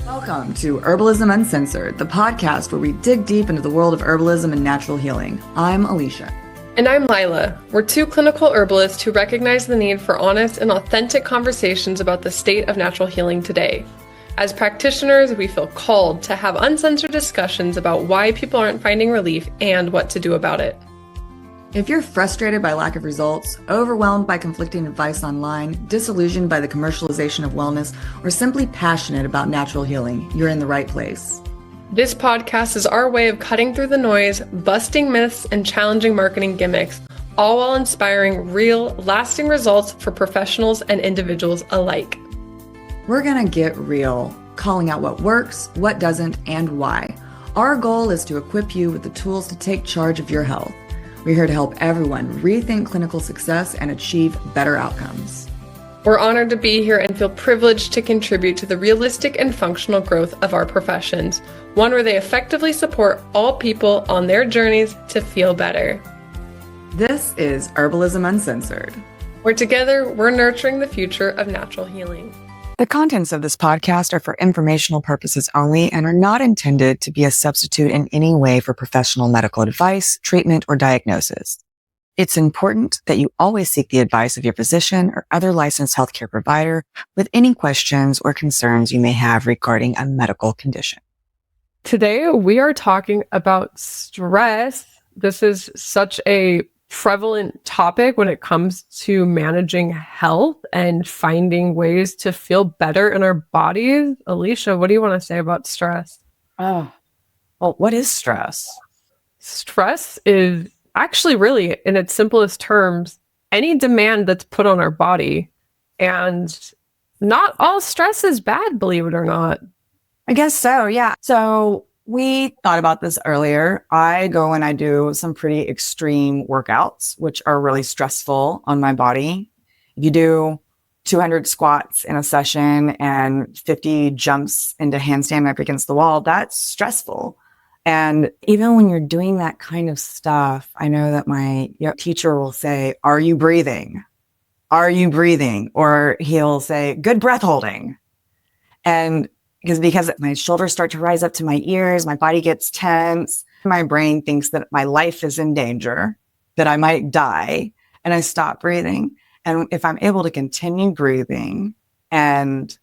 Welcome to Herbalism Uncensored, the podcast where we dig deep into the world of herbalism and natural healing. I'm Alicia. And I'm Lila. We're two clinical herbalists who recognize the need for honest and authentic conversations about the state of natural healing today. As practitioners, we feel called to have uncensored discussions about why people aren't finding relief and what to do about it. If you're frustrated by lack of results, overwhelmed by conflicting advice online, disillusioned by the commercialization of wellness, or simply passionate about natural healing, you're in the right place. This podcast is our way of cutting through the noise, busting myths, and challenging marketing gimmicks, all while inspiring real, lasting results for professionals and individuals alike. We're gonna get real, calling out what works, what doesn't, and why. Our goal is to equip you with the tools to take charge of your health. We're here to help everyone rethink clinical success and achieve better outcomes. We're honored to be here and feel privileged to contribute to the realistic and functional growth of our professions, one where they effectively support all people on their journeys to feel better. This is Herbalism Uncensored, where together we're nurturing the future of natural healing. The contents of this podcast are for informational purposes only and are not intended to be a substitute in any way for professional medical advice, treatment, or diagnosis. It's important that you always seek the advice of your physician or other licensed healthcare provider with any questions or concerns you may have regarding a medical condition. Today, we are talking about stress. This is such a prevalent topic when it comes to managing health and finding ways to feel better in our bodies. Alicia, what do you want to say about stress? Well, what is stress? Stress is actually really, in its simplest terms, any demand that's put on our body. And not all stress is bad, believe it or not. I guess so, yeah. So we thought about this earlier. I go and I do some pretty extreme workouts, which are really stressful on my body. If you do 200 squats in a session and 50 jumps into handstand up against the wall, that's stressful. And even when you're doing that kind of stuff, I know that my teacher will say, "Are you breathing? Are you breathing?" Or he'll say, "Good breath holding." And because my shoulders start to rise up to my ears, my body gets tense. My brain thinks that my life is in danger, that I might die, and I stop breathing. And if I'm able to continue breathing and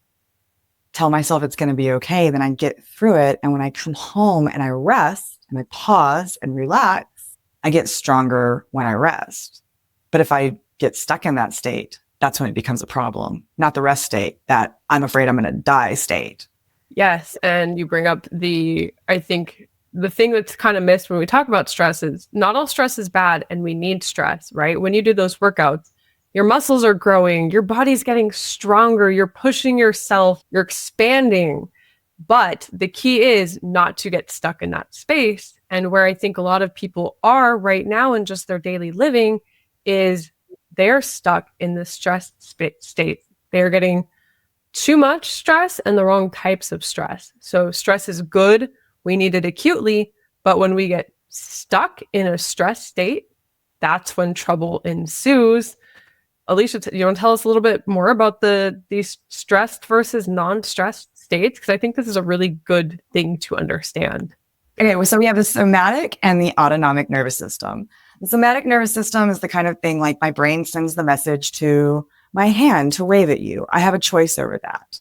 tell myself it's going to be okay, then I get through it. And when I come home and I rest and I pause and relax, I get stronger when I rest. But if I get stuck in that state, that's when it becomes a problem, not the rest state, that I'm afraid I'm going to die state. Yes. And you bring up I think the thing that's kind of missed when we talk about stress is not all stress is bad and we need stress, right? When you do those workouts, your muscles are growing, your body's getting stronger, you're pushing yourself, you're expanding. But the key is not to get stuck in that space. And where I think a lot of people are right now in just their daily living is they're stuck in the stress state. They're getting too much stress and the wrong types of stress. So stress is good. We need it acutely. But when we get stuck in a stress state, that's when trouble ensues. Alicia, you want to tell us a little bit more about these stressed versus non-stressed states? Because I think this is a really good thing to understand. Okay, well, so we have the somatic and the autonomic nervous system. The somatic nervous system is the kind of thing like my brain sends the message to my hand to wave at you. I have a choice over that.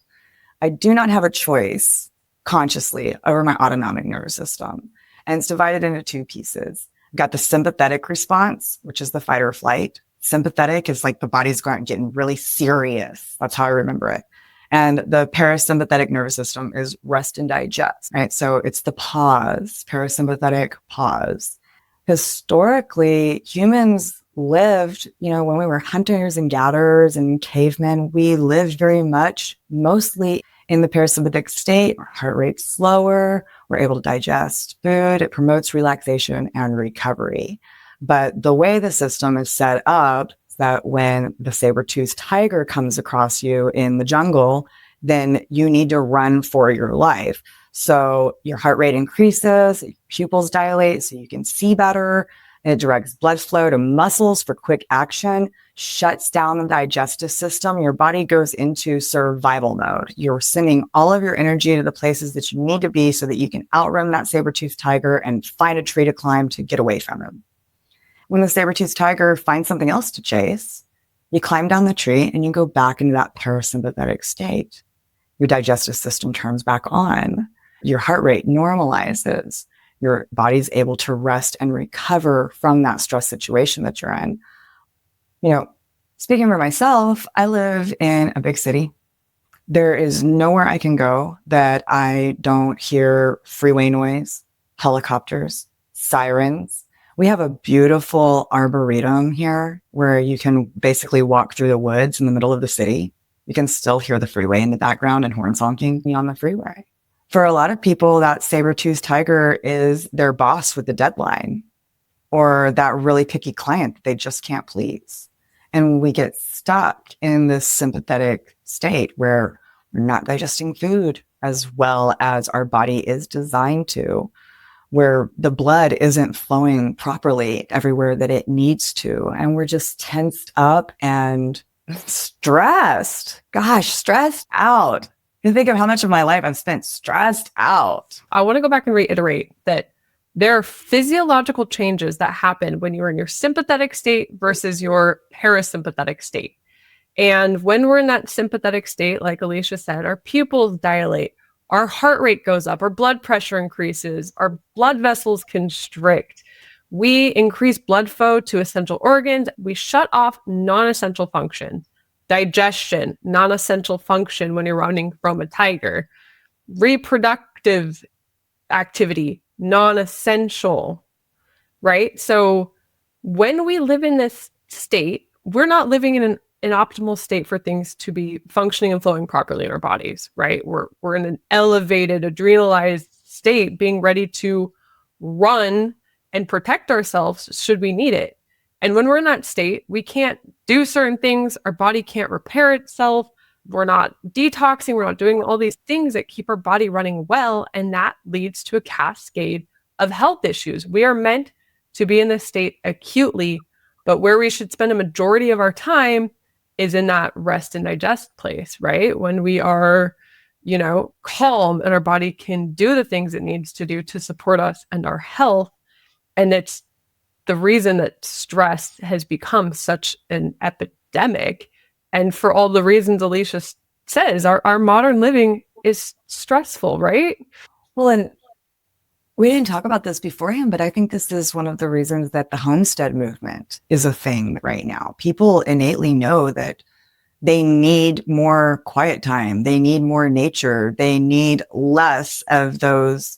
I do not have a choice consciously over my autonomic nervous system. And it's divided into two pieces. I've got the sympathetic response, which is the fight or flight. Sympathetic is like the body's getting really serious. That's how I remember it. And the parasympathetic nervous system is rest and digest, right? So it's the pause, parasympathetic pause. Historically, humans lived, when we were hunters and gatherers and cavemen, we lived very much mostly in the parasympathetic state. Our heart rate's slower. We're able to digest food. It promotes relaxation and recovery. But the way the system is set up is that when the saber-toothed tiger comes across you in the jungle, then you need to run for your life. So your heart rate increases, pupils dilate so you can see better. It directs blood flow to muscles for quick action, shuts down the digestive system. Your body goes into survival mode. You're sending all of your energy to the places that you need to be so that you can outrun that saber-toothed tiger and find a tree to climb to get away from him. When the saber-toothed tiger finds something else to chase, you climb down the tree and you go back into that parasympathetic state. Your digestive system turns back on. Your heart rate normalizes. Your body's able to rest and recover from that stress situation that you're in. You know, speaking for myself, I live in a big city. There is nowhere I can go that I don't hear freeway noise, helicopters, sirens. We have a beautiful arboretum here where you can basically walk through the woods in the middle of the city. You can still hear the freeway in the background and horns honking on the freeway. For a lot of people, that saber-toothed tiger is their boss with the deadline or that really picky client that they just can't please. And we get stuck in this sympathetic state where we're not digesting food as well as our body is designed to, where the blood isn't flowing properly everywhere that it needs to. And we're just tensed up and stressed. Gosh, stressed out. You think of how much of my life I've spent stressed out. I want to go back and reiterate that there are physiological changes that happen when you're in your sympathetic state versus your parasympathetic state. And when we're in that sympathetic state, like Alicia said, our pupils dilate, our heart rate goes up, our blood pressure increases, our blood vessels constrict. We increase blood flow to essential organs. We shut off non-essential functions. Digestion, non-essential function when you're running from a tiger. Reproductive activity, non-essential, right? So when we live in this state, we're not living in an optimal state for things to be functioning and flowing properly in our bodies, right? We're in an elevated, adrenalized state, being ready to run and protect ourselves should we need it. And when we're in that state, we can't do certain things. Our body can't repair itself. We're not detoxing. We're not doing all these things that keep our body running well. And that leads to a cascade of health issues. We are meant to be in this state acutely, but where we should spend a majority of our time is in that rest and digest place, right? When we are, calm and our body can do the things it needs to do to support us and our health. And it's the reason that stress has become such an epidemic. And for all the reasons Alicia says, our modern living is stressful, right? Well, and we didn't talk about this beforehand, but I think this is one of the reasons that the homestead movement is a thing right now. People innately know that they need more quiet time. They need more nature. They need less of those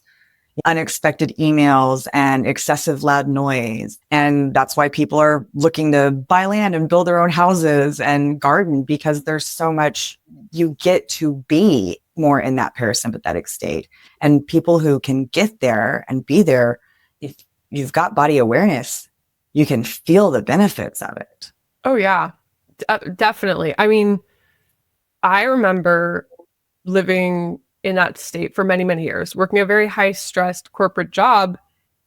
unexpected emails and excessive loud noise. And that's why people are looking to buy land and build their own houses and garden, because there's so much you get to be more in that parasympathetic state. And people who can get there and be there, if you've got body awareness, you can feel the benefits of it. Oh, yeah, definitely. I mean, I remember living in that state for many, many years, working a very high stressed corporate job.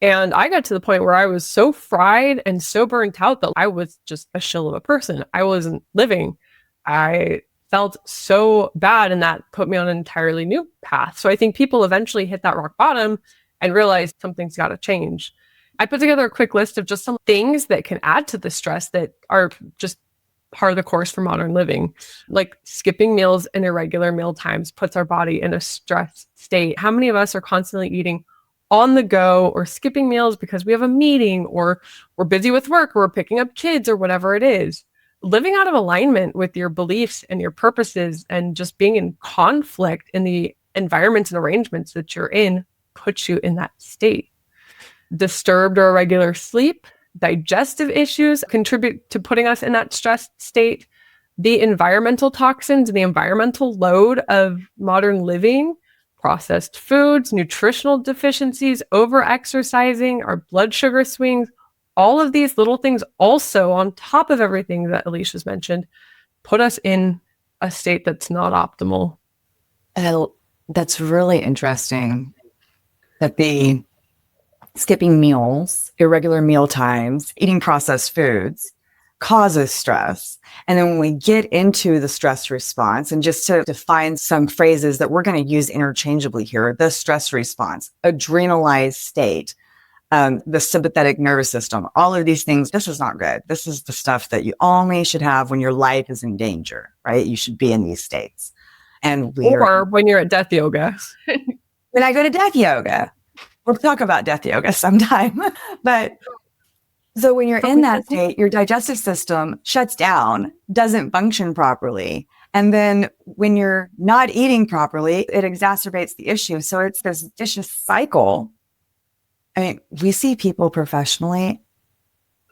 And I got to the point where I was so fried and so burnt out that I was just a shill of a person. I wasn't living. I felt so bad, and that put me on an entirely new path. So I think people eventually hit that rock bottom and realize something's got to change. I put together a quick list of just some things that can add to the stress that are just part of the course for modern living. Like skipping meals and irregular meal times puts our body in a stress state. How many of us are constantly eating on the go or skipping meals because we have a meeting or we're busy with work or we're picking up kids or whatever it is? Living out of alignment with your beliefs and your purposes and just being in conflict in the environments and arrangements that you're in puts you in that state. Disturbed or irregular sleep, digestive issues contribute to putting us in that stressed state. The environmental toxins and the environmental load of modern living, processed foods, nutritional deficiencies, over-exercising, our blood sugar swings, all of these little things also on top of everything that Alicia's mentioned, put us in a state that's not optimal. And that's really interesting that the skipping meals, irregular meal times, eating processed foods causes stress. And then when we get into the stress response, and just to define some phrases that we're going to use interchangeably here, the stress response, adrenalized state, the sympathetic nervous system, all of these things, this is not good. This is the stuff that you only should have when your life is in danger, right? You should be in these states. And or when you're at death yoga. When I go to death yoga, we'll talk about death yoga sometime. But so when you're in that state, your digestive system shuts down, doesn't function properly. And then when you're not eating properly, it exacerbates the issue. So it's this vicious cycle. I mean, we see people professionally.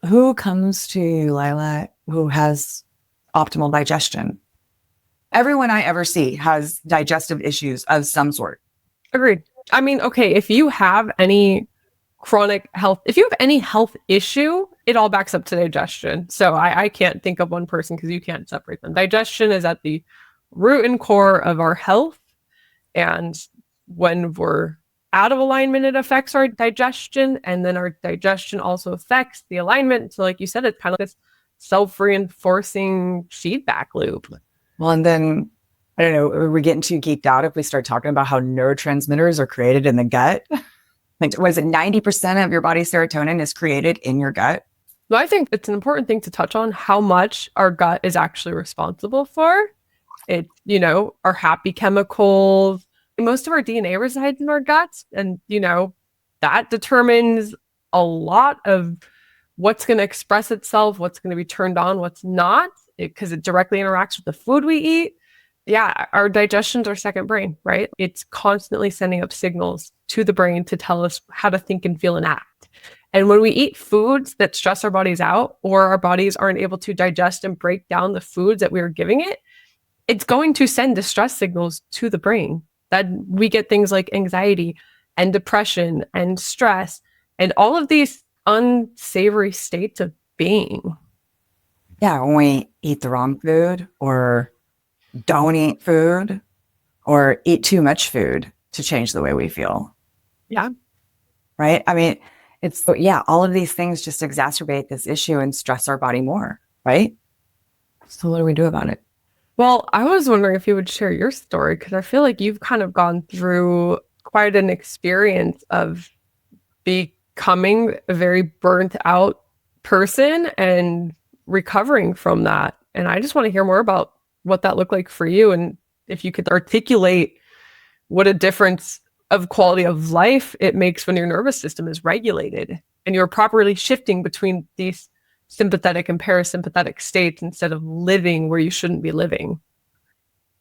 Who comes to you, Lila, who has optimal digestion? Everyone I ever see has digestive issues of some sort. Agreed. I mean, okay, if you have any chronic health, if you have any health issue, it all backs up to digestion. So I can't think of one person because you can't separate them. Digestion is at the root and core of our health. And when we're out of alignment, it affects our digestion. And then our digestion also affects the alignment. So like you said, it's kind of this self-reinforcing feedback loop. Well, and then, I don't know, we're getting too geeked out if we start talking about how neurotransmitters are created in the gut. Like, was it 90% of your body's serotonin is created in your gut? Well, I think it's an important thing to touch on how much our gut is actually responsible for. It, our happy chemicals. Most of our DNA resides in our guts. And, that determines a lot of what's going to express itself, what's going to be turned on, what's not, because it directly interacts with the food we eat. Yeah, our digestion's our second brain, right? It's constantly sending up signals to the brain to tell us how to think and feel and act. And when we eat foods that stress our bodies out, or our bodies aren't able to digest and break down the foods that we are giving it, it's going to send distress signals to the brain. That we get things like anxiety and depression and stress and all of these unsavory states of being. Yeah, when we eat the wrong food, or don't eat food, or eat too much food to change the way we feel. Yeah. Right? I mean, all of these things just exacerbate this issue and stress our body more, right? So what do we do about it? Well, I was wondering if you would share your story, because I feel like you've kind of gone through quite an experience of becoming a very burnt out person and recovering from that. And I just want to hear more about what that looked like for you, and if you could articulate what a difference of quality of life it makes when your nervous system is regulated and you're properly shifting between these sympathetic and parasympathetic states instead of living where you shouldn't be living.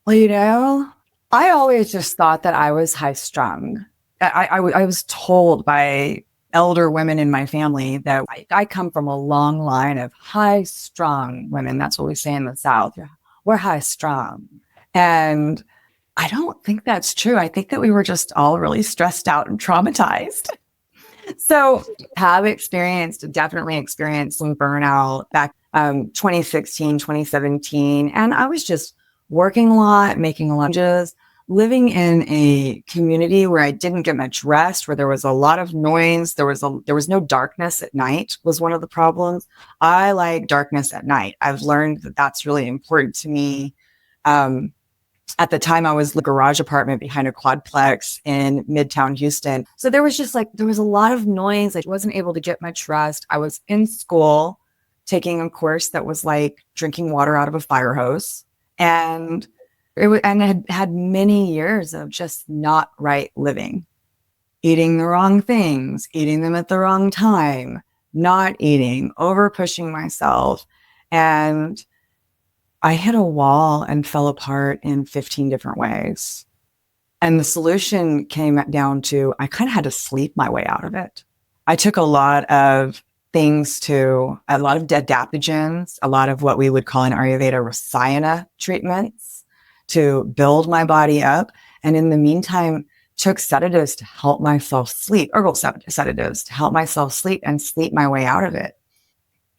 Well, I always just thought that I was high strung. I was told by elder women in my family that I come from a long line of high strung women. That's what we say in the South. We're high strung. And I don't think that's true. I think that we were just all really stressed out and traumatized. So definitely experienced some burnout back 2016, 2017. And I was just working a lot, making a lot of changes, living in a community where I didn't get much rest, where there was a lot of noise. There was no darkness at night was one of the problems. I like darkness at night. I've learned that that's really important to me. At the time, I was in a garage apartment behind a quadplex in Midtown Houston. So there was a lot of noise. I wasn't able to get much rest. I was in school taking a course that was like drinking water out of a fire hose. And had many years of just not right living, eating the wrong things, eating them at the wrong time, not eating, over pushing myself. And I hit a wall and fell apart in 15 different ways. And the solution came down to, I kind of had to sleep my way out of it. I took a lot of adaptogens, a lot of what we would call in Ayurveda rasayana treatments to build my body up. And in the meantime, took sedatives to help myself sleep, herbal sedatives to help myself sleep and sleep my way out of it.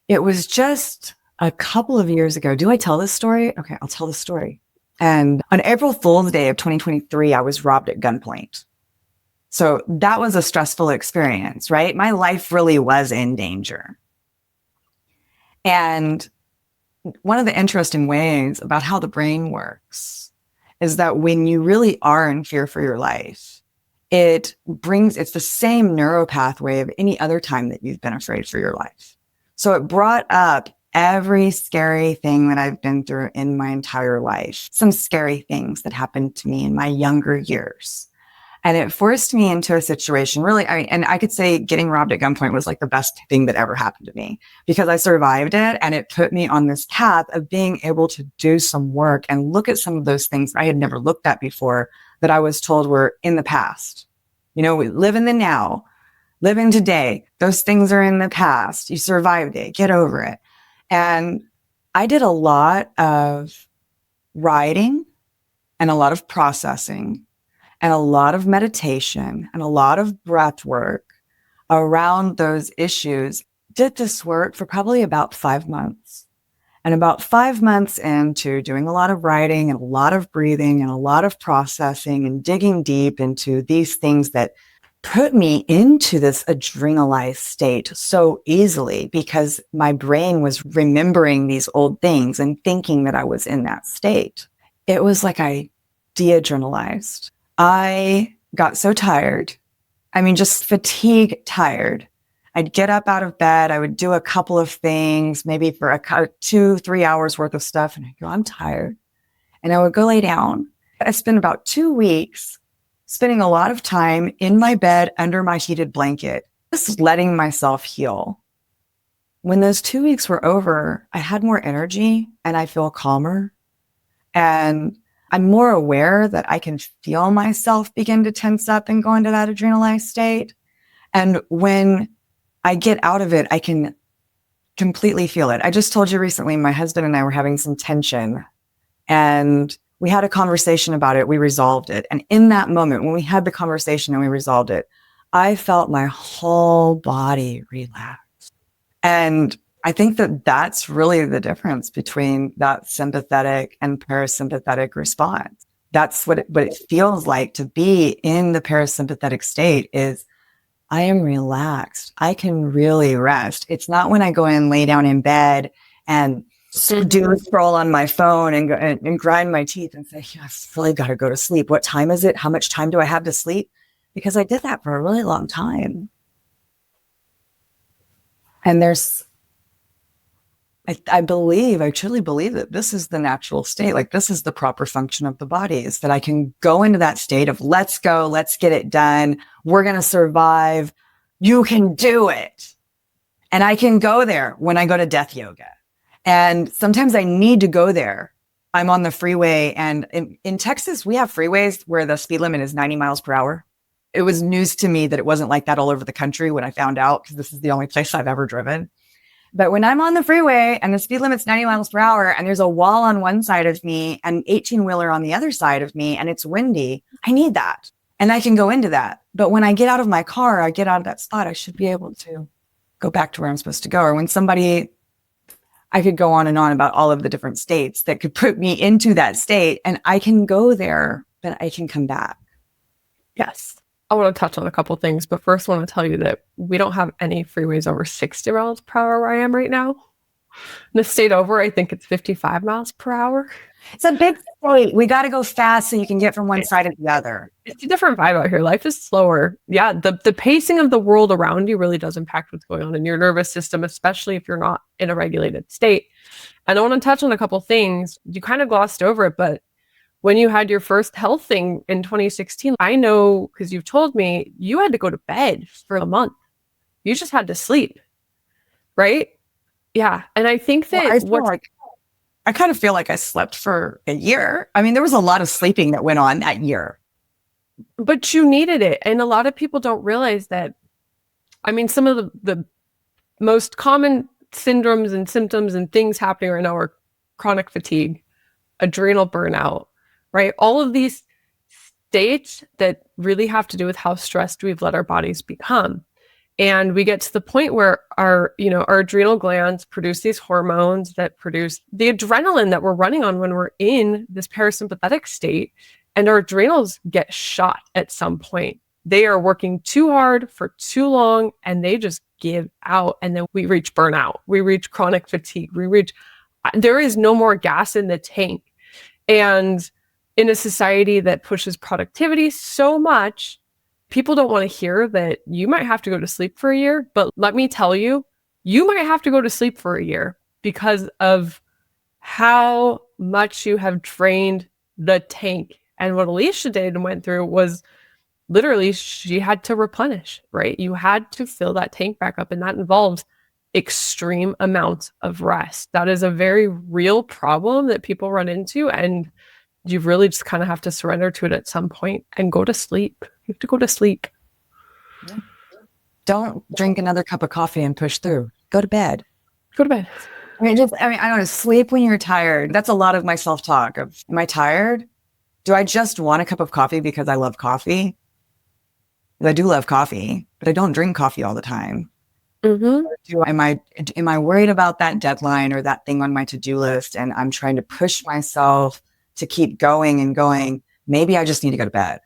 It was just a couple of years ago. Do I tell this story? Okay, I'll tell the story. And on April Fool's Day of 2023, I was robbed at gunpoint. So that was a stressful experience, right? My life really was in danger. And one of the interesting ways about how the brain works is that when you really are in fear for your life, it's the same neural pathway of any other time that you've been afraid for your life. So it brought up every scary thing that I've been through in my entire life, some scary things that happened to me in my younger years. And it forced me into a situation really, and I could say getting robbed at gunpoint was like the best thing that ever happened to me because I survived it. And it put me on this path of being able to do some work and look at some of those things I had never looked at before that I was told were in the past. We live in the now, live in today. Those things are in the past. You survived it. Get over it. And I did a lot of writing and a lot of processing and a lot of meditation and a lot of breath work around those issues. Did this work for probably about 5 months. And about 5 months into doing a lot of writing and a lot of breathing and a lot of processing and digging deep into these things that put me into this adrenalized state so easily because my brain was remembering these old things and thinking that I was in that state. It was like I de-adrenalized. I got so tired. Just fatigue tired. I'd get up out of bed. I would do a couple of things, maybe for 2-3 hours worth of stuff. And I'd go, I'm tired. And I would go lay down. I spent about 2 weeks spending a lot of time in my bed under my heated blanket, just letting myself heal. When those 2 weeks were over, I had more energy and I feel calmer. And I'm more aware that I can feel myself begin to tense up and go into that adrenalized state. And when I get out of it, I can completely feel it. I just told you recently, my husband and I were having some tension and we had a conversation about it. We resolved it. And in that moment, when we had the conversation and we resolved it, I felt my whole body relax. And I think that that's really the difference between that sympathetic and parasympathetic response. That's what it feels like to be in the parasympathetic state is I am relaxed. I can really rest. It's not when I go and lay down in bed and do a scroll on my phone and grind my teeth and say, I've really got to go to sleep. What time is it? How much time do I have to sleep? Because I did that for a really long time. And I truly believe that this is the natural state. Like this is the proper function of the body is that I can go into that state of let's go, let's get it done. We're going to survive. You can do it. And I can go there when I go to death yoga. And sometimes I need to go there. I'm on the freeway and in Texas, we have freeways where the speed limit is 90 miles per hour. It was news to me that it wasn't like that all over the country when I found out because this is the only place I've ever driven. But when I'm on the freeway and the speed limit's 90 miles per hour and there's a wall on one side of me and 18-wheeler on the other side of me and it's windy, I need that. And I can go into that. But when I get out of my car, I get out of that spot, I should be able to go back to where I'm supposed to go. Or when I could go on and on about all of the different states that could put me into that state and I can go there, but I can come back. Yes. I want to touch on a couple things, but first I want to tell you that we don't have any freeways over 60 miles per hour where I am right now. In the state over, I think it's 55 miles per hour. It's a big state. We got to go fast so you can get from one side to the other. It's a different vibe out here. Life is slower. Yeah, the pacing of the world around you really does impact what's going on in your nervous system, especially if you're not in a regulated state. And I want to touch on a couple things. You kind of glossed over it, but when you had your first health thing in 2016, I know because you've told me you had to go to bed for a month. You just had to sleep, right? Yeah. And I think that I kind of feel like I slept for a year. There was a lot of sleeping that went on that year. But you needed it. And a lot of people don't realize that. Some of the most common syndromes and symptoms and things happening right now are chronic fatigue, adrenal burnout, right? All of these states that really have to do with how stressed we've let our bodies become. And we get to the point where our adrenal glands produce these hormones that produce the adrenaline that we're running on when we're in this parasympathetic state. And our adrenals get shot at some point. They are working too hard for too long and they just give out. And then we reach burnout. We reach chronic fatigue. There is no more gas in the tank. And in a society that pushes productivity so much, people don't want to hear that you might have to go to sleep for a year. But let me tell you, you might have to go to sleep for a year because of how much you have drained the tank. And what Alicia did and went through was literally she had to replenish, right? You had to fill that tank back up, and that involves extreme amounts of rest. That is a very real problem that people run into, and you really just kind of have to surrender to it at some point and go to sleep. You have to go to sleep. Yeah. Don't drink another cup of coffee and push through. Go to bed. Go to bed. I don't know, sleep when you're tired. That's a lot of my self-talk of, am I tired? Do I just want a cup of coffee because I love coffee? I do love coffee, but I don't drink coffee all the time. Am I worried about that deadline or that thing on my to-do list, and I'm trying to push myself to keep going and going? Maybe I just need to go to bed.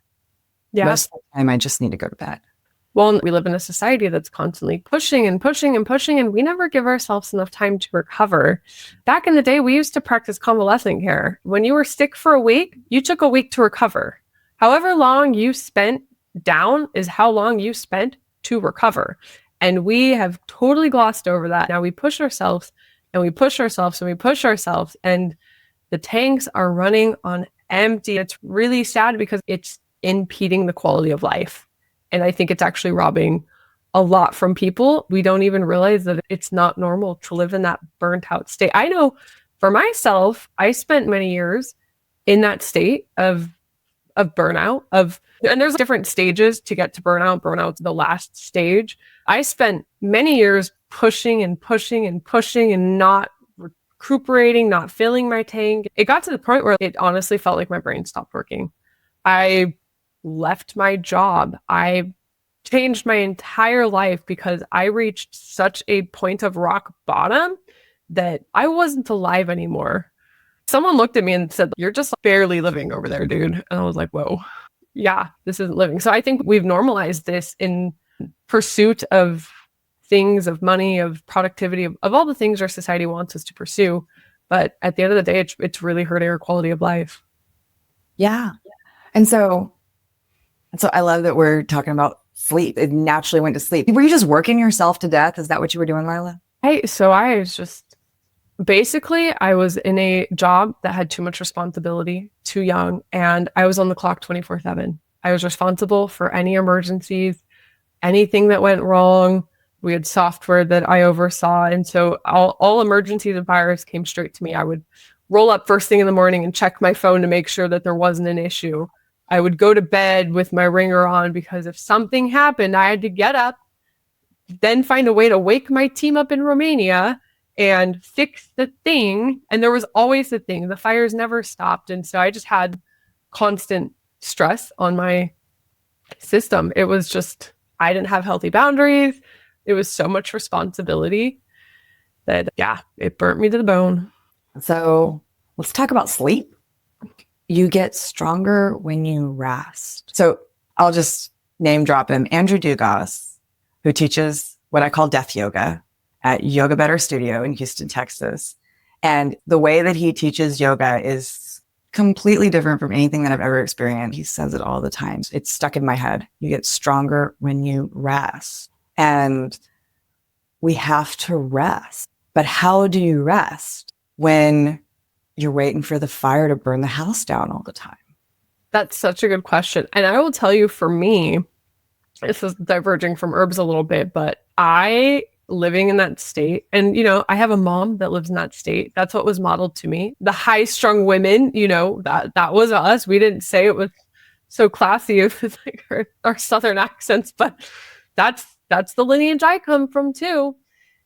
Yeah. Most of the time, I just need to go to bed. Well, we live in a society that's constantly pushing and pushing and pushing, and we never give ourselves enough time to recover. Back in the day, we used to practice convalescent care. When you were sick for a week, you took a week to recover. However long you spent down is how long you spent to recover. And we have totally glossed over that. Now we push ourselves and we push ourselves and we push ourselves, and the tanks are running on empty. It's really sad because it's impeding the quality of life. And I think it's actually robbing a lot from people. We don't even realize that it's not normal to live in that burnt out state. I know for myself, I spent many years in that state of burnout, and there's different stages to get to burnout. Burnout's the last stage. I spent many years pushing and pushing and pushing and not recuperating, not filling my tank. It got to the point where it honestly felt like my brain stopped working. I left my job. I changed my entire life because I reached such a point of rock bottom that I wasn't alive anymore. Someone looked at me and said, "You're just barely living over there, dude." And I was like, whoa, yeah, this isn't living. So I think we've normalized this in pursuit of things, of money, of productivity, of all the things our society wants us to pursue. But at the end of the day, it's really hurting our quality of life. Yeah. And so I love that we're talking about sleep. It naturally went to sleep. Were you just working yourself to death? Is that what you were doing, Lila? I was in a job that had too much responsibility, too young, and I was on the clock 24/7. I was responsible for any emergencies, anything that went wrong. We had software that I oversaw. And so all emergencies and fires came straight to me. I would roll up first thing in the morning and check my phone to make sure that there wasn't an issue. I would go to bed with my ringer on because if something happened, I had to get up, then find a way to wake my team up in Romania and fix the thing. And there was always the thing. The fires never stopped. And so I just had constant stress on my system. It was just, I didn't have healthy boundaries. It was so much responsibility that, yeah, it burnt me to the bone. So let's talk about sleep. You get stronger when you rest. So I'll just name drop him, Andrew Dugas, who teaches what I call death yoga at Yoga Better Studio in Houston, Texas. And the way that he teaches yoga is completely different from anything that I've ever experienced. He says it all the time. It's stuck in my head. You get stronger when you rest. And we have to rest. But how do you rest when you're waiting for the fire to burn the house down all the time? That's such a good question. And I will tell you, for me, this is diverging from herbs a little bit, but living in that state, and, I have a mom that lives in that state. That's what was modeled to me. The high-strung women, that was us. We didn't say it was so classy with like our Southern accents, but that's the lineage I come from too.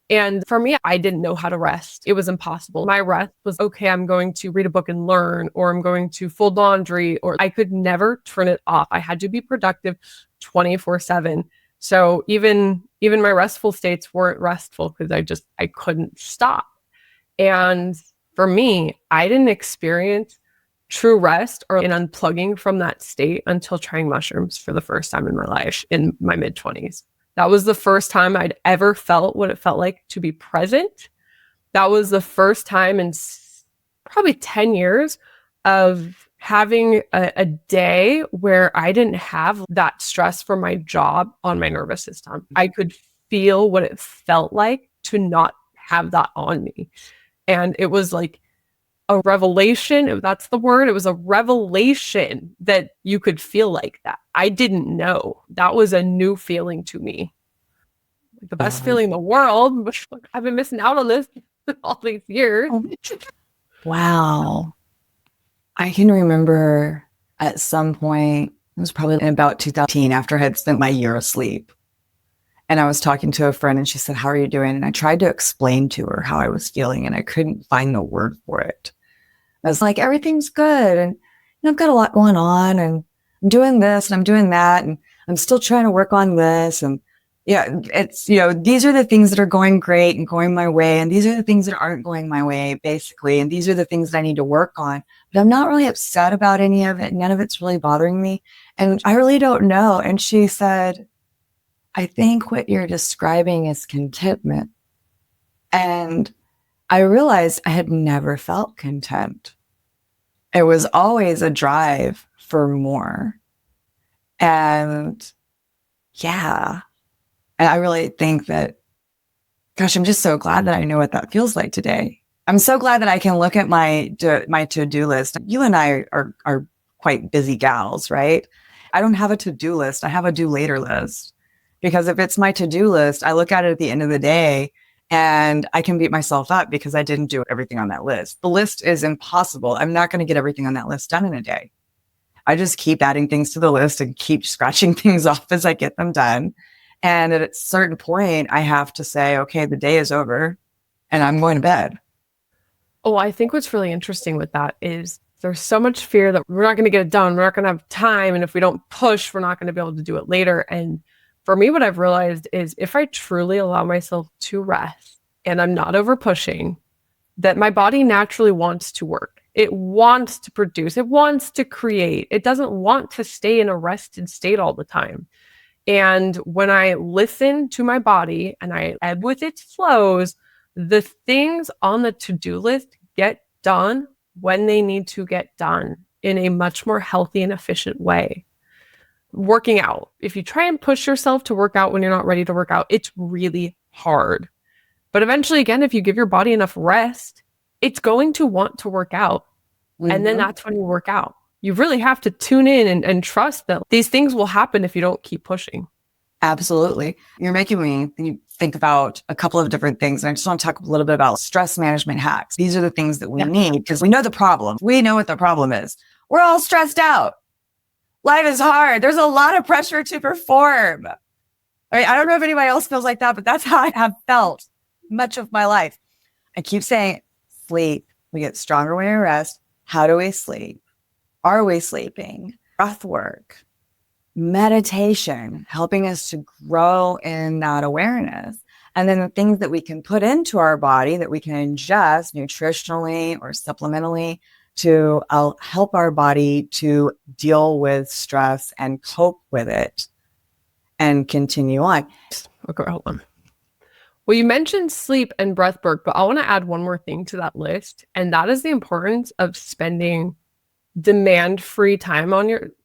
And for me, I didn't know how to rest. It was impossible. My rest was, okay, I'm going to read a book and learn, or I'm going to fold laundry, or I could never turn it off. I had to be productive 24/7. So even my restful states weren't restful because I couldn't stop. And for me, I didn't experience true rest or an unplugging from that state until trying mushrooms for the first time in my life in my mid-20s. That was the first time I'd ever felt what it felt like to be present. That was the first time in probably 10 years of having a day where I didn't have that stress from my job on my nervous system. I could feel what it felt like to not have that on me. And it was like a revelation, if that's the word. It was a revelation that you could feel like that. I didn't know. That was a new feeling to me. Like the best feeling in the world, but I've been missing out on this all these years. Wow. I can remember at some point, it was probably in about 2010, after I had spent my year asleep. And I was talking to a friend and she said, "How are you doing?" And I tried to explain to her how I was feeling and I couldn't find the word for it. I was like, "Everything's good. And I've got a lot going on and I'm doing this and I'm doing that. And I'm still trying to work on this. And yeah, it's, these are the things that are going great and going my way. And these are the things that aren't going my way, basically. And these are the things that I need to work on. But I'm not really upset about any of it. None of it's really bothering me. And I really don't know." And she said, "I think what you're describing is contentment." And I realized I had never felt content. It was always a drive for more. And yeah. And I really think that, gosh, I'm just so glad that I know what that feels like today. I'm so glad that I can look at my to-do list. You and I are quite busy gals, right? I don't have a to-do list. I have a do later list. Because if it's my to-do list, I look at it at the end of the day and I can beat myself up because I didn't do everything on that list. The list is impossible. I'm not going to get everything on that list done in a day. I just keep adding things to the list and keep scratching things off as I get them done. And at a certain point, I have to say, okay, the day is over and I'm going to bed. Oh, I think what's really interesting with that is there's so much fear that we're not going to get it done. We're not going to have time. And if we don't push, we're not going to be able to do it later. And for me, what I've realized is if I truly allow myself to rest and I'm not over pushing, that my body naturally wants to work. It wants to produce. It wants to create. It doesn't want to stay in a rested state all the time. And when I listen to my body and I ebb with its flows, the things on the to-do list get done when they need to get done in a much more healthy and efficient way. Working out. If you try and push yourself to work out when you're not ready to work out, it's really hard. But eventually, again, if you give your body enough rest, it's going to want to work out. Mm-hmm. And then that's when you work out. You really have to tune in and trust that these things will happen if you don't keep pushing. Absolutely. You're making me think about a couple of different things. And I just want to talk a little bit about stress management hacks. These are the things that we need because we know the problem. We know what the problem is. We're all stressed out. Life is hard. There's a lot of pressure to perform. All right, I don't know if anybody else feels like that, but that's how I have felt much of my life. I keep saying sleep. We get stronger when we rest. How do we sleep? Are we sleeping? Breath work, meditation, helping us to grow in that awareness. And then the things that we can put into our body that we can ingest nutritionally or supplementally to help our body to deal with stress and cope with it and continue on. Okay, hold on. Well, you mentioned sleep and breath work, but I want to add one more thing to that list. And that is the importance of spending demand-free time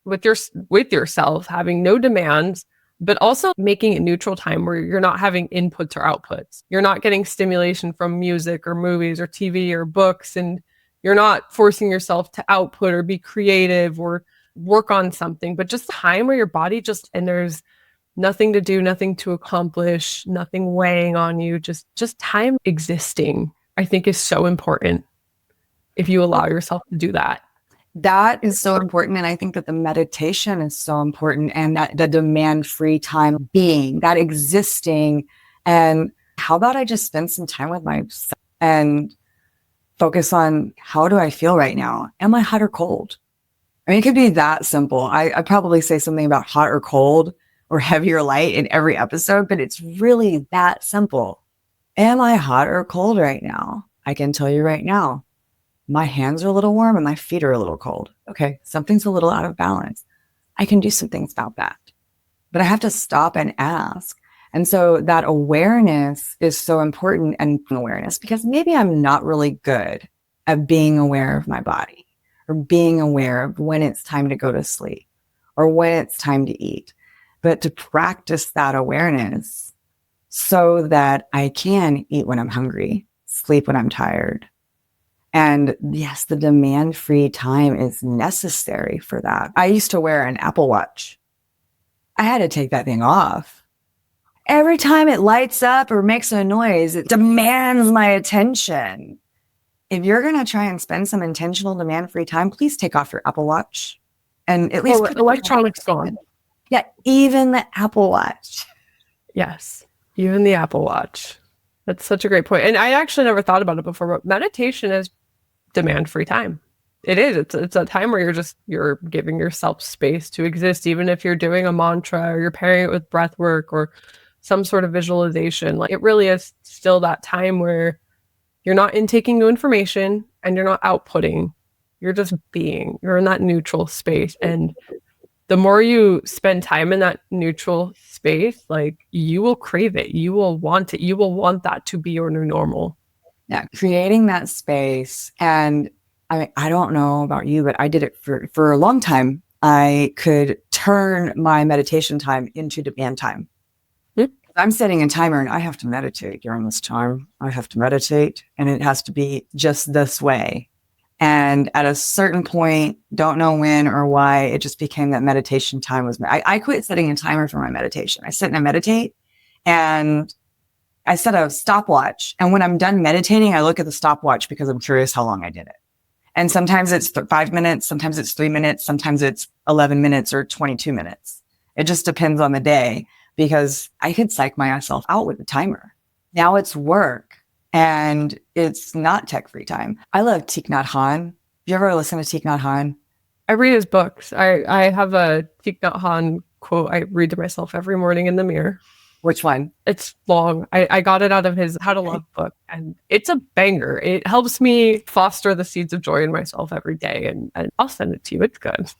with yourself, having no demands, but also making it neutral time where you're not having inputs or outputs. You're not getting stimulation from music or movies or TV or books, and you're not forcing yourself to output or be creative or work on something, but just time where your body and there's nothing to do, nothing to accomplish, nothing weighing on you, just time existing, I think is so important if you allow yourself to do that. That is so important. And I think that the meditation is so important and that the demand-free time being, that existing. And how about I just spend some time with myself and focus on how do I feel right now? Am I hot or cold? I mean, it could be that simple. I probably say something about hot or cold or heavy or light in every episode, but it's really that simple. Am I hot or cold right now? I can tell you right now, my hands are a little warm and my feet are a little cold. Okay, something's a little out of balance. I can do some things about that. But I have to stop and ask. And so that awareness is so important, and awareness, because maybe I'm not really good at being aware of my body, or being aware of when it's time to go to sleep or when it's time to eat. But to practice that awareness so that I can eat when I'm hungry, sleep when I'm tired. And yes, the demand-free time is necessary for that. I used to wear an Apple Watch. I had to take that thing off. Every time it lights up or makes a noise, it demands my attention. If you're going to try and spend some intentional demand-free time, please take off your Apple Watch and at least electronics gone. Yeah, even the Apple Watch. Yes, even the Apple Watch. That's such a great point. And I actually never thought about it before, but meditation is demand-free time. It is. It's a time where you're giving yourself space to exist, even if you're doing a mantra or you're pairing it with breath work or some sort of visualization. Like, it really is still that time where you're not intaking new information and you're not outputting. You're just being. You're in that neutral space. And the more you spend time in that neutral space, like, you will crave it. You will want it. You will want that to be your new normal. Yeah, creating that space. And I don't know about you, but I did it for a long time. I could turn my meditation time into demand time. I'm setting a timer and I have to meditate during this time. I have to meditate and it has to be just this way. And at a certain point, don't know when or why, it just became that meditation time was, I quit setting a timer for my meditation. I sit and I meditate and I set a stopwatch. And when I'm done meditating, I look at the stopwatch because I'm curious how long I did it. And sometimes it's 5 minutes, sometimes it's 3 minutes, sometimes it's 11 minutes or 22 minutes. It just depends on the day, because I could psych myself out with the timer. Now it's work and it's not tech-free time. I love Thich Nhat Hanh. You ever listen to Thich Nhat Hanh? I read his books. I have a Thich Nhat Hanh quote I read to myself every morning in the mirror. Which one? It's long. I got it out of his How to Love book, and it's a banger. It helps me foster the seeds of joy in myself every day, and I'll send it to you. It's good.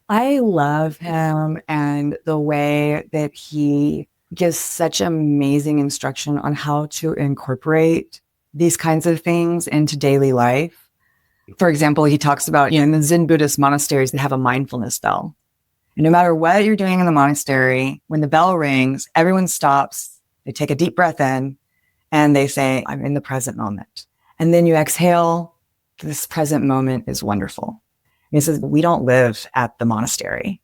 I love him and the way that he gives such amazing instruction on how to incorporate these kinds of things into daily life. For example, he talks about, in the Zen Buddhist monasteries, they have a mindfulness bell. And no matter what you're doing in the monastery, when the bell rings, everyone stops, they take a deep breath in, and they say, I'm in the present moment. And then you exhale. This present moment is wonderful. And he says, we don't live at the monastery.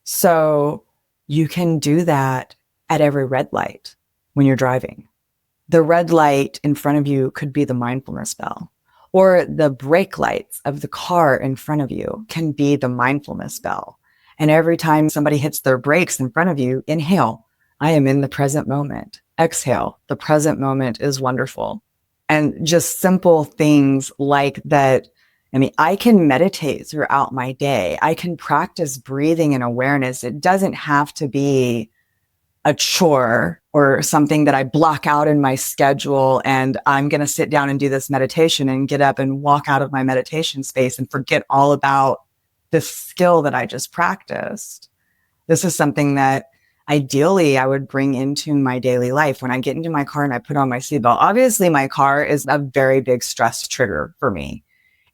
So you can do that at every red light when you're driving. The red light in front of you could be the mindfulness bell, or the brake lights of the car in front of you can be the mindfulness bell. And every time somebody hits their brakes in front of you, inhale, I am in the present moment. Exhale, the present moment is wonderful. And just simple things like that. I mean, I can meditate throughout my day. I can practice breathing and awareness. It doesn't have to be a chore or something that I block out in my schedule and I'm going to sit down and do this meditation and get up and walk out of my meditation space and forget all about this skill that I just practiced. This is something that ideally I would bring into my daily life. When I get into my car and I put on my seatbelt, obviously my car is a very big stress trigger for me.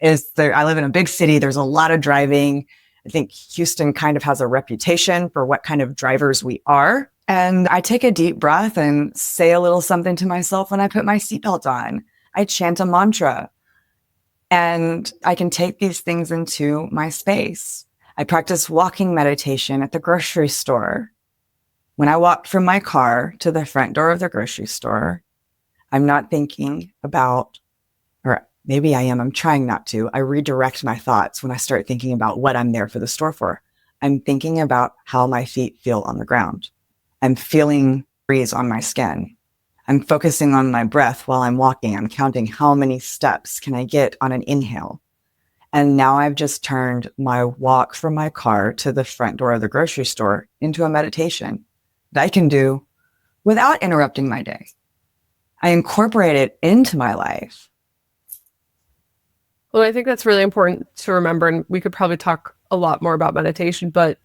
I live in a big city. There's a lot of driving. I think Houston kind of has a reputation for what kind of drivers we are. And I take a deep breath and say a little something to myself when I put my seatbelt on. I chant a mantra. And I can take these things into my space. I practice walking meditation at the grocery store. When I walk from my car to the front door of the grocery store, I'm not thinking about, or maybe I am, I'm trying not to. I redirect my thoughts when I start thinking about what I'm there for the store for. I'm thinking about how my feet feel on the ground. I'm feeling breeze on my skin. I'm focusing on my breath while I'm walking. I'm counting how many steps can I get on an inhale. And now I've just turned my walk from my car to the front door of the grocery store into a meditation that I can do without interrupting my day. I incorporate it into my life. Well, I think that's really important to remember. And we could probably talk a lot more about meditation, but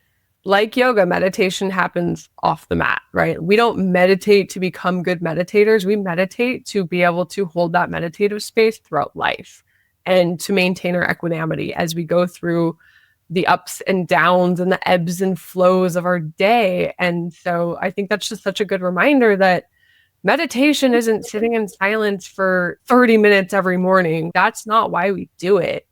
like yoga, meditation happens off the mat, right? We don't meditate to become good meditators. We meditate to be able to hold that meditative space throughout life and to maintain our equanimity as we go through the ups and downs and the ebbs and flows of our day. And so I think that's just such a good reminder that meditation isn't sitting in silence for 30 minutes every morning. That's not why we do it.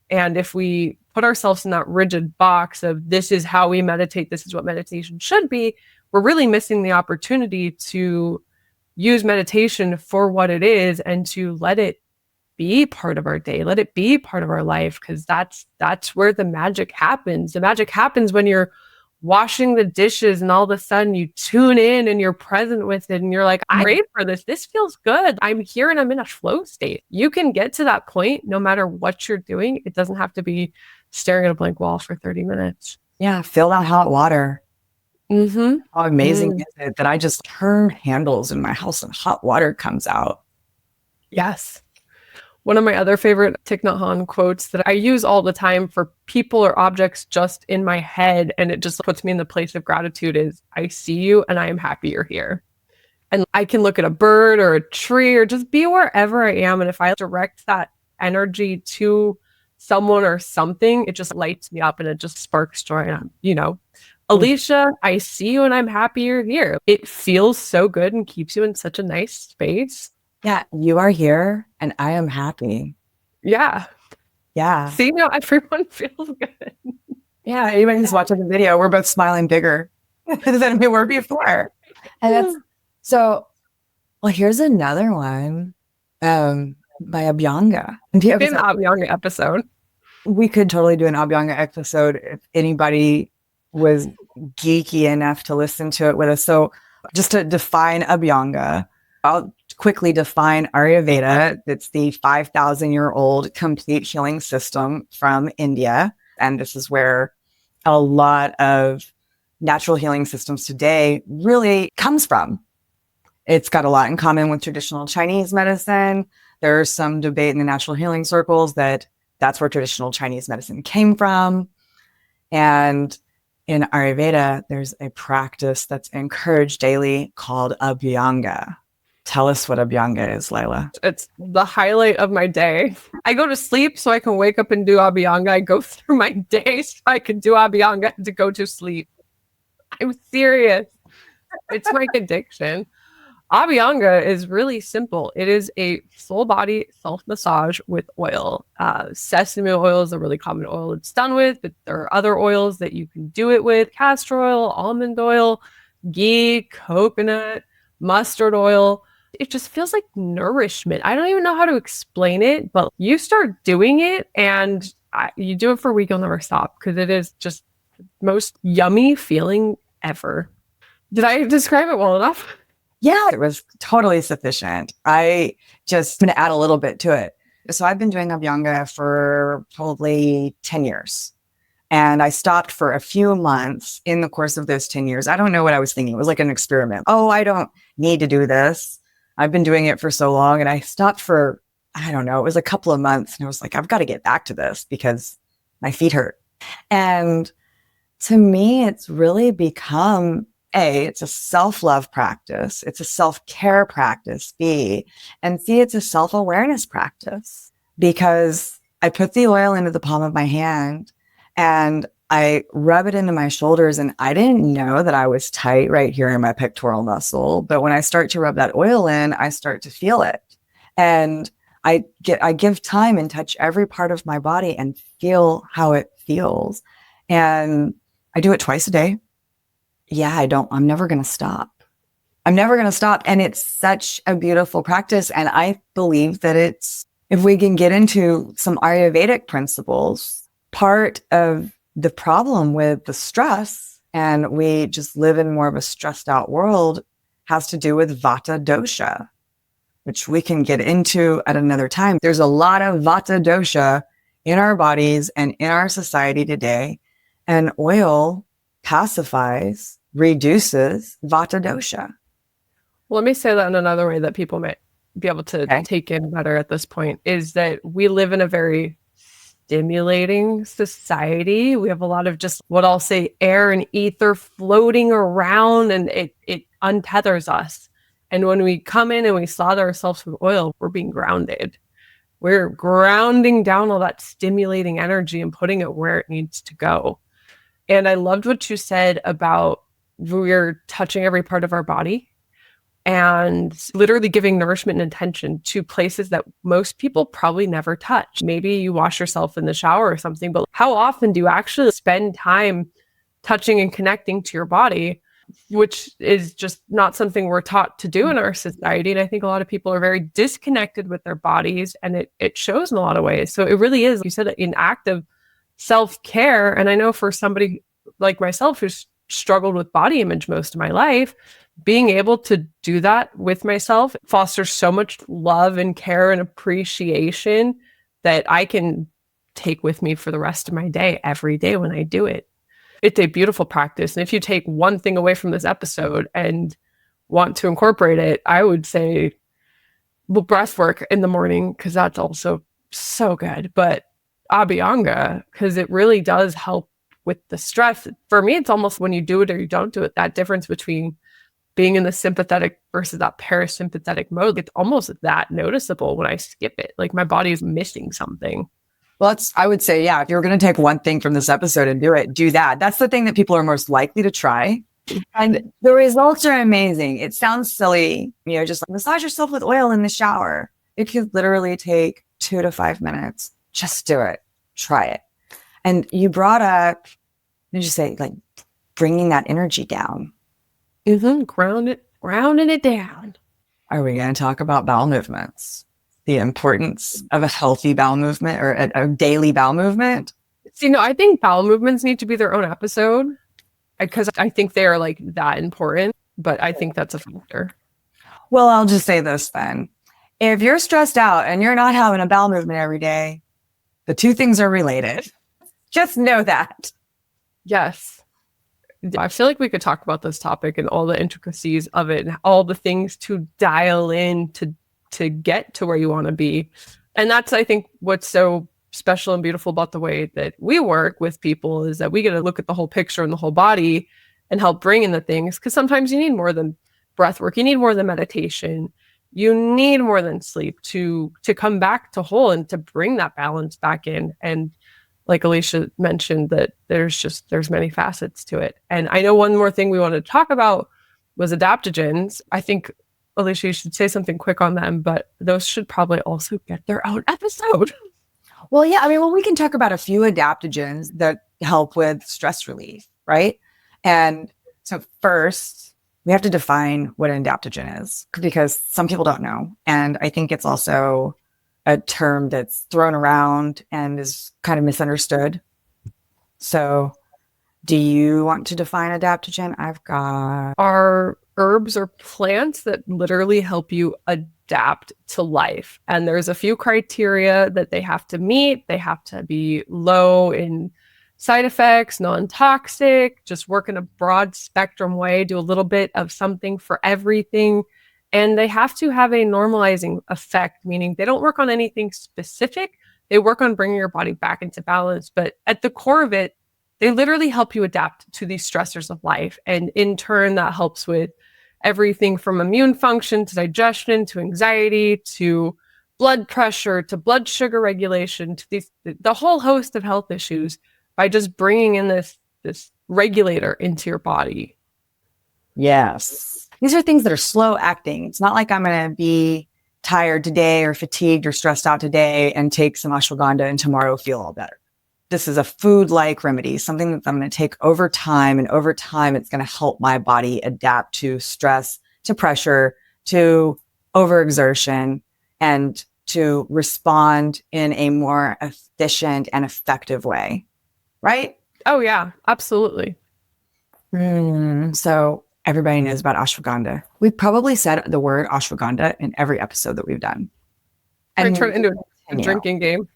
And if we put ourselves in that rigid box of this is how we meditate, this is what meditation should be, we're really missing the opportunity to use meditation for what it is and to let it be part of our day, let it be part of our life, because that's where the magic happens. The magic happens when you're washing the dishes and all of a sudden you tune in and you're present with it and you're like, I'm ready for this. This feels good. I'm here and I'm in a flow state. You can get to that point no matter what you're doing. It doesn't have to be staring at a blank wall for 30 minutes. Yeah, feel that hot water. Mm-hmm. How amazing is it that I just turn handles in my house and hot water comes out? Yes. One of my other favorite Thich Nhat Hanh quotes that I use all the time for people or objects just in my head, and it just puts me in the place of gratitude, is I see you and I am happy you're here. And I can look at a bird or a tree or just be wherever I am. And if I direct that energy to someone or something, it just lights me up and it just sparks joy. And Alicia, I see you and I'm happy you're here. It feels so good and keeps you in such a nice space. Yeah, you are here and I am happy. Yeah. Yeah. See, now everyone feels good. Yeah, even just watching the video, we're both smiling bigger than we were before. And that's so, well, here's another one by Abhyanga. An Abhyanga episode. We could totally do an Abhyanga episode if anybody was geeky enough to listen to it with us. So just to define Abhyanga, I'll quickly define Ayurveda. It's the 5,000-year-old complete healing system from India. And this is where a lot of natural healing systems today really comes from. It's got a lot in common with traditional Chinese medicine. There's some debate in the natural healing circles that that's where traditional Chinese medicine came from. And in Ayurveda, there's a practice that's encouraged daily called Abhyanga. Tell us what Abhyanga is, Lila. It's the highlight of my day. I go to sleep so I can wake up and do Abhyanga. I go through my day so I can do Abhyanga to go to sleep. I'm serious. It's my addiction. Abhyanga is really simple. It is a full body self-massage with oil. Sesame oil is a really common oil it's done with, but there are other oils that you can do it with. Castor oil, almond oil, ghee, coconut, mustard oil. It just feels like nourishment. I don't even know how to explain it, but you start doing it and you do it for a week, you'll never stop because it is just the most yummy feeling ever. Did I describe it well enough? Yeah, it was totally sufficient. I just going to add a little bit to it. So I've been doing Abhyanga for probably 10 years. And I stopped for a few months in the course of those 10 years. I don't know what I was thinking. It was like an experiment. Oh, I don't need to do this. I've been doing it for so long. And I stopped for, I don't know, it was a couple of months. And I was like, I've got to get back to this because my feet hurt. And to me, it's really become it's a self-love practice. It's a self-care practice, B. And C, it's a self-awareness practice because I put the oil into the palm of my hand and I rub it into my shoulders. And I didn't know that I was tight right here in my pectoral muscle. But when I start to rub that oil in, I start to feel it. And I give time and touch every part of my body and feel how it feels. And I do it twice a day. Yeah, I'm never going to stop. I'm never going to stop. And it's such a beautiful practice. And I believe that if we can get into some Ayurvedic principles, part of the problem with the stress, and we just live in more of a stressed out world, has to do with Vata dosha, which we can get into at another time. There's a lot of Vata dosha in our bodies and in our society today. And oil pacifies, reduces Vata dosha. Well, let me say that in another way that people might be able to take in better at this point is that we live in a very stimulating society. We have a lot of just what I'll say air and ether floating around, and it untethers us. And when we come in and we slather ourselves with oil, we're being grounded. We're grounding down all that stimulating energy and putting it where it needs to go. And I loved what you said about we're touching every part of our body and literally giving nourishment and attention to places that most people probably never touch. Maybe you wash yourself in the shower or something, but how often do you actually spend time touching and connecting to your body, which is just not something we're taught to do in our society. And I think a lot of people are very disconnected with their bodies, and it shows in a lot of ways. So it really is, you said, an act of self-care. And I know for somebody like myself who's struggled with body image most of my life, being able to do that with myself fosters so much love and care and appreciation that I can take with me for the rest of my day, every day when I do it. It's a beautiful practice. And if you take one thing away from this episode and want to incorporate it, I would say, well, breath work in the morning, because that's also so good. But Abhyanga, because it really does help with the stress. For me, it's almost when you do it or you don't do it, that difference between being in the sympathetic versus that parasympathetic mode, it's almost that noticeable when I skip it. Like my body is missing something. Well, I would say, yeah, if you're going to take one thing from this episode and do it, do that. That's the thing that people are most likely to try. And the results are amazing. It sounds silly, just like massage yourself with oil in the shower. It could literally take 2 to 5 minutes. Just do it. Try it. And you brought up, did you say, like bringing that energy down? Grounding it down. Are we going to talk about bowel movements? The importance of a healthy bowel movement or a daily bowel movement? See, no, I think bowel movements need to be their own episode because I think they are like that important, but I think that's a factor. Well, I'll just say this then. If you're stressed out and you're not having a bowel movement every day, the two things are related. Just know that. Yes. I feel like we could talk about this topic and all the intricacies of it and all the things to dial in to get to where you want to be. And that's, I think, what's so special and beautiful about the way that we work with people is that we get to look at the whole picture and the whole body and help bring in the things. Because sometimes you need more than breath work. You need more than meditation. You need more than sleep to come back to whole and to bring that balance back in. And like Alicia mentioned, that there's many facets to it. And I know one more thing we wanted to talk about was adaptogens. I think, Alicia, you should say something quick on them, but those should probably also get their own episode. Well, yeah, we can talk about a few adaptogens that help with stress relief, right? And so first, we have to define what an adaptogen is because some people don't know. And I think it's also a term that's thrown around and is kind of misunderstood. So do you want to define adaptogen? I've got... Are herbs or plants that literally help you adapt to life. And there's a few criteria that they have to meet. They have to be low in side effects, non-toxic, just work in a broad spectrum way, do a little bit of something for everything. And they have to have a normalizing effect, meaning they don't work on anything specific. They work on bringing your body back into balance. But at the core of it, they literally help you adapt to these stressors of life. And in turn, that helps with everything from immune function to digestion, to anxiety, to blood pressure, to blood sugar regulation, to the whole host of health issues by just bringing in this regulator into your body. Yes. These are things that are slow acting. It's not like I'm going to be tired today or fatigued or stressed out today and take some ashwagandha and tomorrow feel all better. This is a food-like remedy, something that I'm going to take over time. And over time, it's going to help my body adapt to stress, to pressure, to overexertion, and to respond in a more efficient and effective way. Right? Oh, yeah, absolutely. So everybody knows about ashwagandha. We've probably said the word ashwagandha in every episode that we've done. And turn it into a drinking game.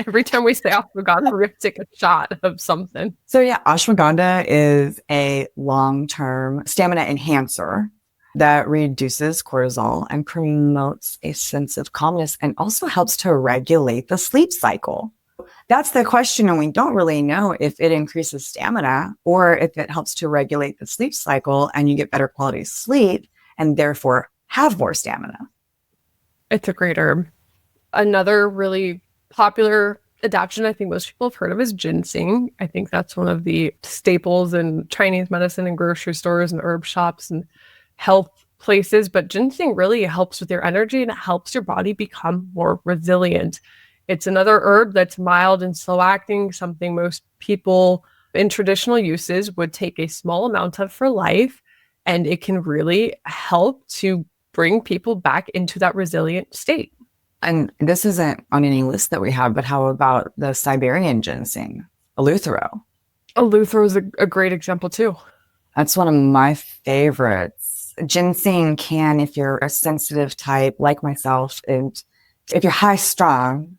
Every time we say ashwagandha, we're going to take a shot of something. So yeah, ashwagandha is a long-term stamina enhancer that reduces cortisol and promotes a sense of calmness and also helps to regulate the sleep cycle. That's the question. And we don't really know if it increases stamina or if it helps to regulate the sleep cycle and you get better quality sleep and therefore have more stamina. It's a great herb. Another really popular adaptogen I think most people have heard of is ginseng. I think that's one of the staples in Chinese medicine and grocery stores and herb shops and health places. But ginseng really helps with your energy and it helps your body become more resilient. It's another herb that's mild and slow acting, something most people in traditional uses would take a small amount of for life. And it can really help to bring people back into that resilient state. And this isn't on any list that we have, but how about the Siberian ginseng, Eleuthero? Eleuthero is a great example too. That's one of my favorites. Ginseng can, if you're a sensitive type like myself, and if you're high strung,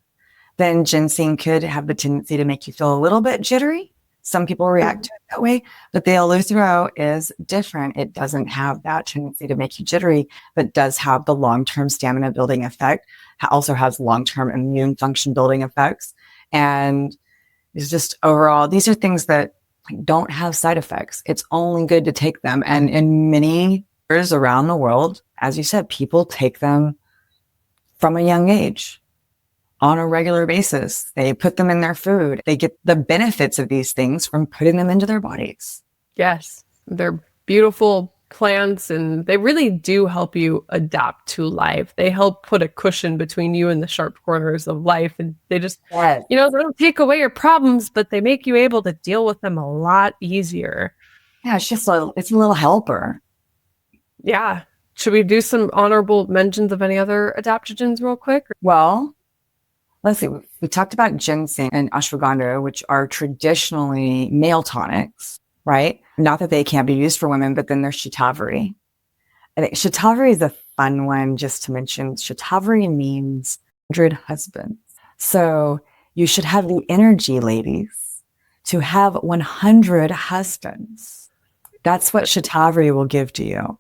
then ginseng could have the tendency to make you feel a little bit jittery. Some people react to it that way, but the Eleuthero is different. It doesn't have that tendency to make you jittery, but does have the long-term stamina building effect. Also has long-term immune function building effects. And it's just overall, these are things that don't have side effects. It's only good to take them. And in many areas around the world, as you said, people take them from a young age. On a regular basis. They put them in their food. They get the benefits of these things from putting them into their bodies. Yes, they're beautiful plants and they really do help you adapt to life. They help put a cushion between you and the sharp corners of life. And they just, they don't take away your problems, but they make you able to deal with them a lot easier. Yeah, it's a little helper. Yeah. Should we do some honorable mentions of any other adaptogens real quick? Well, let's see. We talked about ginseng and ashwagandha, which are traditionally male tonics, right? Not that they can't be used for women, but then there's shatavari. I think shatavari is a fun one just to mention. Shatavari means 100 husbands. So you should have the energy, ladies, to have 100 husbands. That's what shatavari will give to you.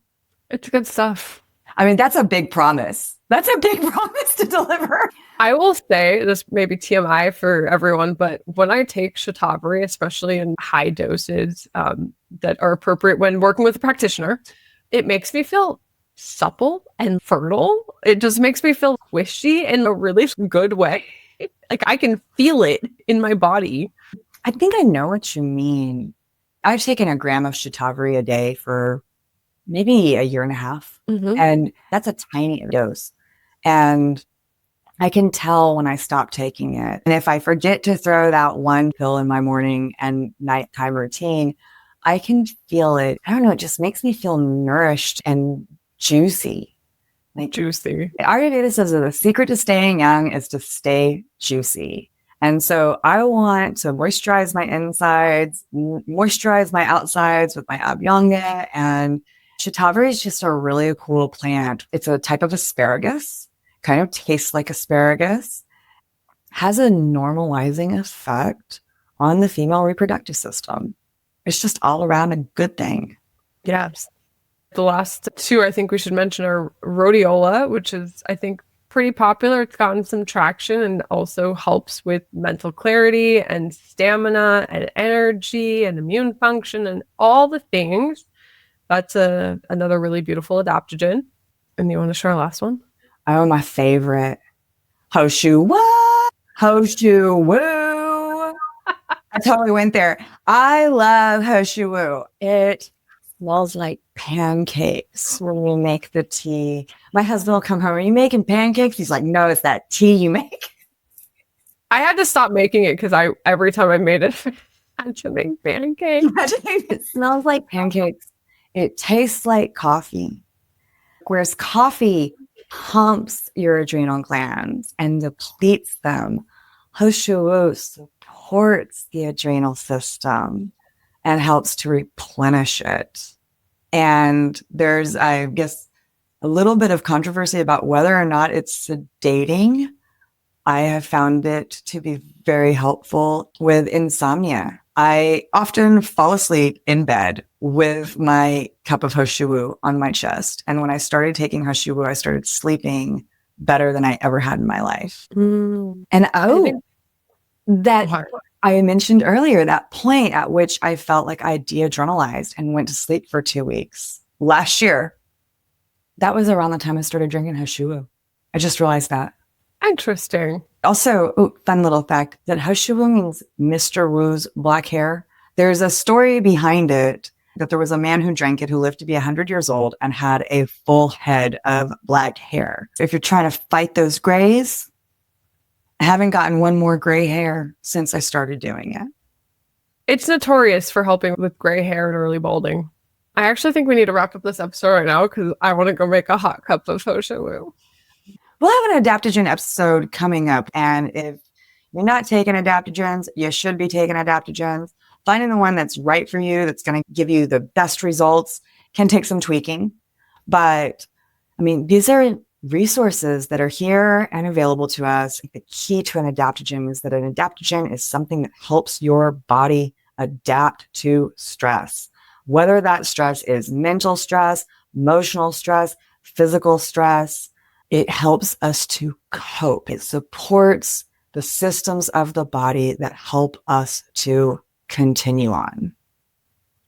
It's good stuff. I mean, that's a big promise. That's a big promise to deliver. I will say, this may be TMI for everyone, but when I take shatavari, especially in high doses that are appropriate when working with a practitioner, it makes me feel supple and fertile. It just makes me feel squishy in a really good way. Like I can feel it in my body. I think I know what you mean. I've taken a gram of shatavari a day for maybe a year and a half. Mm-hmm. And that's a tiny dose. And I can tell when I stop taking it. And if I forget to throw that one pill in my morning and nighttime routine, I can feel it. I don't know. It just makes me feel nourished and juicy. Like juicy. Ayurveda says that the secret to staying young is to stay juicy. And so I want to moisturize my insides, moisturize my outsides with my Abhyangha. And shatavari is just a really cool plant. It's a type of asparagus, kind of tastes like asparagus, has a normalizing effect on the female reproductive system. It's just all around a good thing. Yes. The last two I think we should mention are rhodiola, which is, I think, pretty popular. It's gotten some traction and also helps with mental clarity and stamina and energy and immune function and all the things. That's another really beautiful adaptogen. And you want to share our last one? Oh, my favorite. Hoshu. What? Hoshu. Woo. I totally went there. I love Hoshu Woo. It smells like pancakes when we make the tea. My husband will come home. Are you making pancakes? He's like, no, it's that tea you make. I had to stop making it because every time I made it, I had to make pancakes. It smells like pancakes. It tastes like coffee. Whereas coffee pumps your adrenal glands and depletes them, Hoshu Woo supports the adrenal system and helps to replenish it. And there's, I guess, a little bit of controversy about whether or not it's sedating. I have found it to be very helpful with insomnia. I often fall asleep in bed with my cup of Hoshu Woo on my chest. And when I started taking Hoshu Woo, I started sleeping better than I ever had in my life. Mm. And that I mentioned earlier, that point at which I felt like I de-adrenalized and went to sleep for 2 weeks last year. That was around the time I started drinking Hashuo. I just realized that. Interesting. Also, fun little fact that Hashuo means Mr. Wu's black hair. There's a story behind it that there was a man who drank it who lived to be 100 years old and had a full head of black hair. So if you're trying to fight those grays, I haven't gotten one more gray hair since I started doing it. It's notorious for helping with gray hair and early balding. I actually think we need to wrap up this episode right now because I want to go make a hot cup of Hashuo. We'll have an adaptogen episode coming up. And if you're not taking adaptogens, you should be taking adaptogens. Finding the one that's right for you, that's going to give you the best results, can take some tweaking. But I mean, these are resources that are here and available to us. The key to an adaptogen is that an adaptogen is something that helps your body adapt to stress. Whether that stress is mental stress, emotional stress, physical stress, it helps us to cope. It supports the systems of the body that help us to continue on.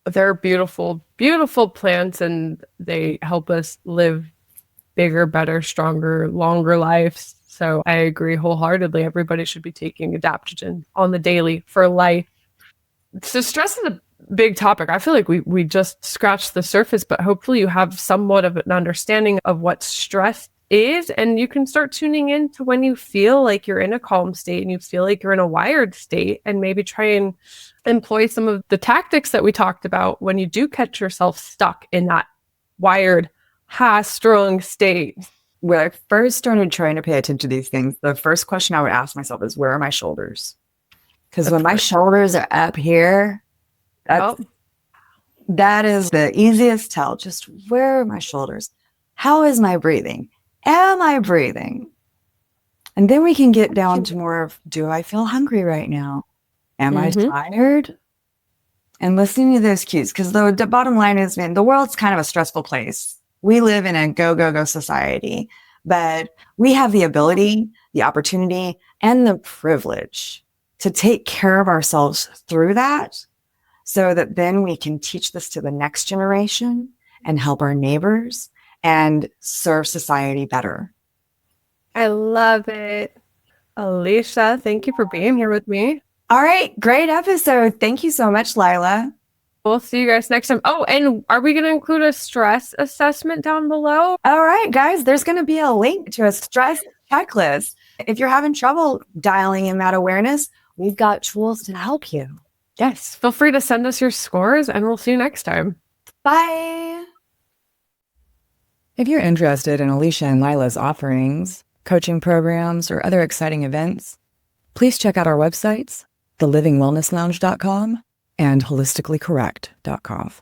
They're beautiful, beautiful plants, and they help us live bigger, better, stronger, longer lives. So I agree wholeheartedly. Everybody should be taking adaptogen on the daily for life. So stress is a big topic. I feel like we just scratched the surface, but hopefully you have somewhat of an understanding of what stress is, and you can start tuning in to when you feel like you're in a calm state and you feel like you're in a wired state, and maybe try and employ some of the tactics that we talked about when you do catch yourself stuck in that wired, high-strung state. When I first started trying to pay attention to these things, the first question I would ask myself is, where are my shoulders? Because when my shoulders are up here, that is the easiest tell. Just where are my shoulders? How is my breathing? Am I breathing? And then we can get down to more of, do I feel hungry right now? Am I tired? And listening to those cues, because the bottom line is, man, the world's kind of a stressful place. We live in a go, go, go society, but we have the ability, the opportunity, and the privilege to take care of ourselves through that, so that then we can teach this to the next generation and help our neighbors and serve society better. I love it. Alicia, thank you for being here with me. All right, great episode. Thank you so much, Lila. We'll see you guys next time. Oh, and are we going to include a stress assessment down below? All right, guys, there's going to be a link to a stress checklist. If you're having trouble dialing in that awareness, we've got tools to help you. Yes, feel free to send us your scores, and we'll see you next time. Bye. If you're interested in Alicia and Lila's offerings, coaching programs, or other exciting events, please check out our websites, thelivingwellnesslounge.com and holisticallycorrect.com.